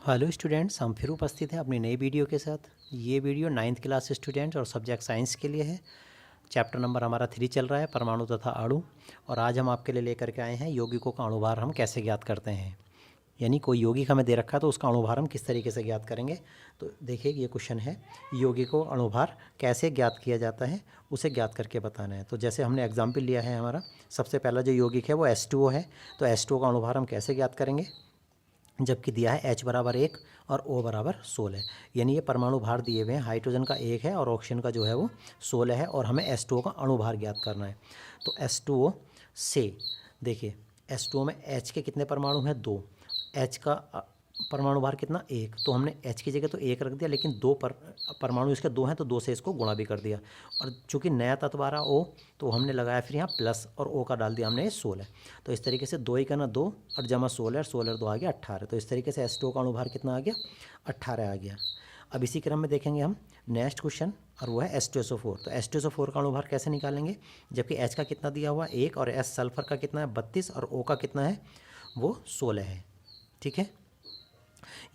Hello students, हम फिर उपस्थित हैं अपनी नई वीडियो के साथ। ये वीडियो 9th क्लास स्टूडेंट और सब्जेक्ट साइंस के लिए है। चैप्टर नंबर हमारा 3 चल रहा है, परमाणु तथा अणु। और आज हम आपके लिए लेकर के आए हैं यौगिकों का अणुभार हम कैसे ज्ञात करते हैं। यानी कोई यौगिक हमें दे रखा है तो उसका अणुभार हम किस तरीके से ज्ञात करेंगे। तो देखिए ये क्वेश्चन है, यौगिकों का अणुभार कैसे ज्ञात किया जाता है, उसे ज्ञात करके बताना है। तो जैसे हमने एग्जाम्पल लिया है, हमारा सबसे पहला जो यौगिक है वो H2O है। तो H2O का अणुभार हम कैसे ज्ञात करेंगे, जबकि दिया है H बराबर 1 और O बराबर 16। यानी ये परमाणु भार दिए हुए हैं, हाइड्रोजन का 1 है और ऑक्सीजन का जो है वो 16 है, और हमें H2O का अणुभार ज्ञात करना है। तो H2O से देखिए, H2O में H के कितने परमाणु हैं, 2। H का परमाणु भार कितना, 1। तो हमने H की जगह तो 1 रख दिया, लेकिन परमाणु इसके 2 हैं तो 2 से इसको गुणा भी कर दिया। और चूंकि नया तत्व आ रहा O, तो हमने लगाया फिर यहाँ प्लस और O का डाल दिया हमने 16। तो इस तरीके से 2 ही करना 2 और जमा 16 और 16 2 आ गया 18। तो इस तरीके से H2O का अणुभार कितना आ गया, 18 आ गया। अब इसी क्रम में देखेंगे हम नेक्स्ट क्वेश्चन, और वो है H2SO4। तो H2SO4 का अणुभार कैसे निकालेंगे, जबकि H का कितना दिया हुआ 1 और S सल्फर का कितना है 32 और O का कितना है वो 16 है। ठीक है,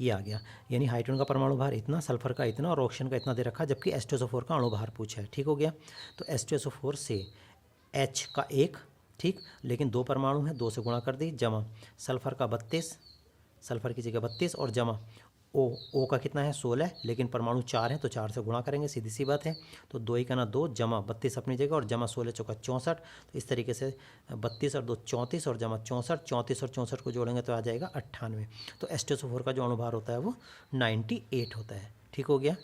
ये आ गया। यानी हाइड्रोजन का परमाणु भार इतना, सल्फर का इतना और ऑक्सीजन का इतना दे रखा, जबकि H2SO4 का अणुभार पूछा है। ठीक हो गया। तो H2SO4 से H का 1, ठीक, लेकिन 2 परमाणु हैं, 2 से गुणा कर दी, जमा सल्फर का 32, सल्फर की जगह 32 और जमा O का कितना है 16, लेकिन परमाणु 4 हैं तो 4 से गुणा करेंगे, सीधी सी बात है। तो 2 ही करना 2 जमा 32 अपनी जगह और जमा 16 चौका 64। तो इस तरीके से 32 और 2 34 और जमा 64, 34 और 64 को जोड़ेंगे तो आ जाएगा 98। तो H2SO4 का जो अणुभार होता है वो 98 होता है। ठीक हो गया।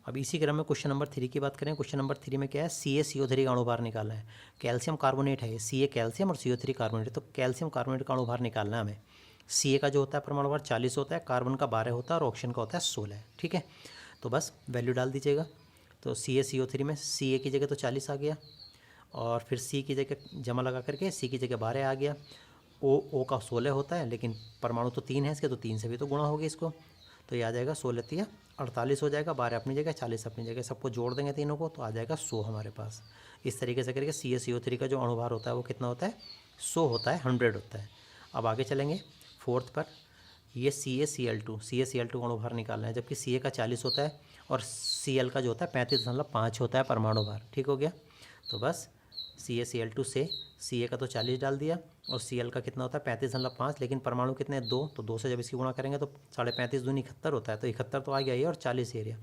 अब इसी क्रम में क्वेश्चन नंबर 3 की बात करें। क्वेश्चन नंबर 3 में क्या है, CaCO3 का अणुभार निकालना है। कैल्शियम कार्बोनेट है, Ca कैल्शियम और CO3 कार्बोनेट। तो कैल्शियम कार्बोनेट का अणुभार निकालना है हमें। Ca का जो होता है परमाणु भार 40 होता है, कार्बन का 12 होता है और ऑक्सीजन का होता है 16। ठीक है, तो बस वैल्यू डाल दीजिएगा। तो CaCO3 में Ca की जगह तो 40 आ गया, और फिर C की जगह जमा लगा करके C की जगह 12 आ गया। O का 16 होता है, लेकिन परमाणु तो 3 है इसके, तो 3 से भी तो गुणा होगी इसको। तो ये आ जाएगा 16 3 48 हो जाएगा, 12 अपनी जगह 40 अपनी जगह, सबको जोड़ देंगे तीनों को तो आ जाएगा 100 हमारे पास। इस तरीके से करके CaCO3 का जो अणुभार होता है वो कितना होता है, 100 होता है, 100 होता है। अब आगे चलेंगे 4th पर। ये CaCl2 का अणुभार निकालना है, जबकि Ca का 40 होता है और Cl का जो होता है 35.5 होता है परमाणु भार। ठीक हो गया। तो बस CaCl2 से Ca का तो 40 डाल दिया और Cl का कितना होता है 35.5, लेकिन परमाणु कितने हैं 2, तो 2 से जब इसकी गुणा करेंगे तो 35.5 दूनी 71 होता है। तो 71 तो आ गया ये, और 40 एरिया।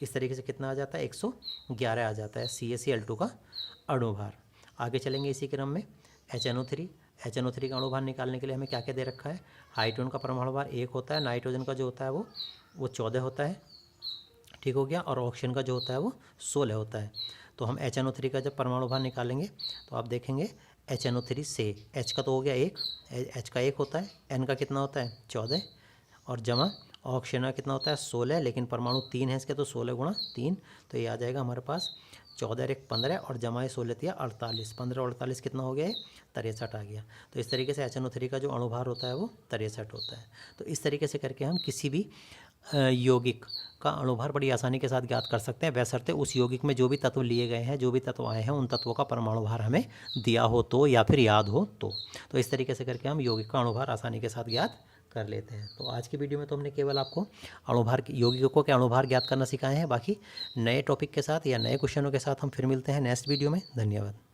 इस तरीके से कितना आ जाता है 111 आ जाता है CaCl2 का अणुभार। आगे चलेंगे इसी क्रम में HNO3 का अणुभार निकालने के लिए हमें क्या क्या दे रखा है। हाइड्रोजन का परमाणु भार 1 होता है, नाइट्रोजन का जो होता है वो 14 होता है। ठीक हो गया। और ऑक्सीजन का जो होता है वो 16 होता है। तो हम HNO3 का जब परमाणु भार निकालेंगे तो आप देखेंगे HNO3 से H का तो हो गया 1, H का 1 होता है, N का कितना होता है 14, और जमा ऑक्सीजन का कितना होता है 16, लेकिन परमाणु 3 है इसके, तो 16 गुणा 3। तो ये आ जाएगा हमारे पास 14 1 15 और जमा 16 दिया 48, 15 और 48 कितना हो गया है 63 आ गया। तो इस तरीके से HNO3 का जो अणुभार होता है वो 63 होता है। तो इस तरीके से करके हम किसी भी यौगिक का अणुभार बड़ी आसानी के साथ ज्ञात कर सकते हैं, बशर्ते उस यौगिक में जो भी तत्व लिए गए हैं, जो भी तत्व आए हैं, उन तत्वों का परमाणु भार हमें दिया हो तो, या फिर याद हो तो इस तरीके से करके हम यौगिक का अणुभार आसानी के साथ ज्ञात कर लेते हैं। तो आज की वीडियो में तो हमने केवल आपको यौगिकों के अणुभार ज्ञात करना सिखाए हैं। बाकी नए टॉपिक के साथ या नए क्वेश्चनों के साथ हम फिर मिलते हैं नेक्स्ट वीडियो में। धन्यवाद।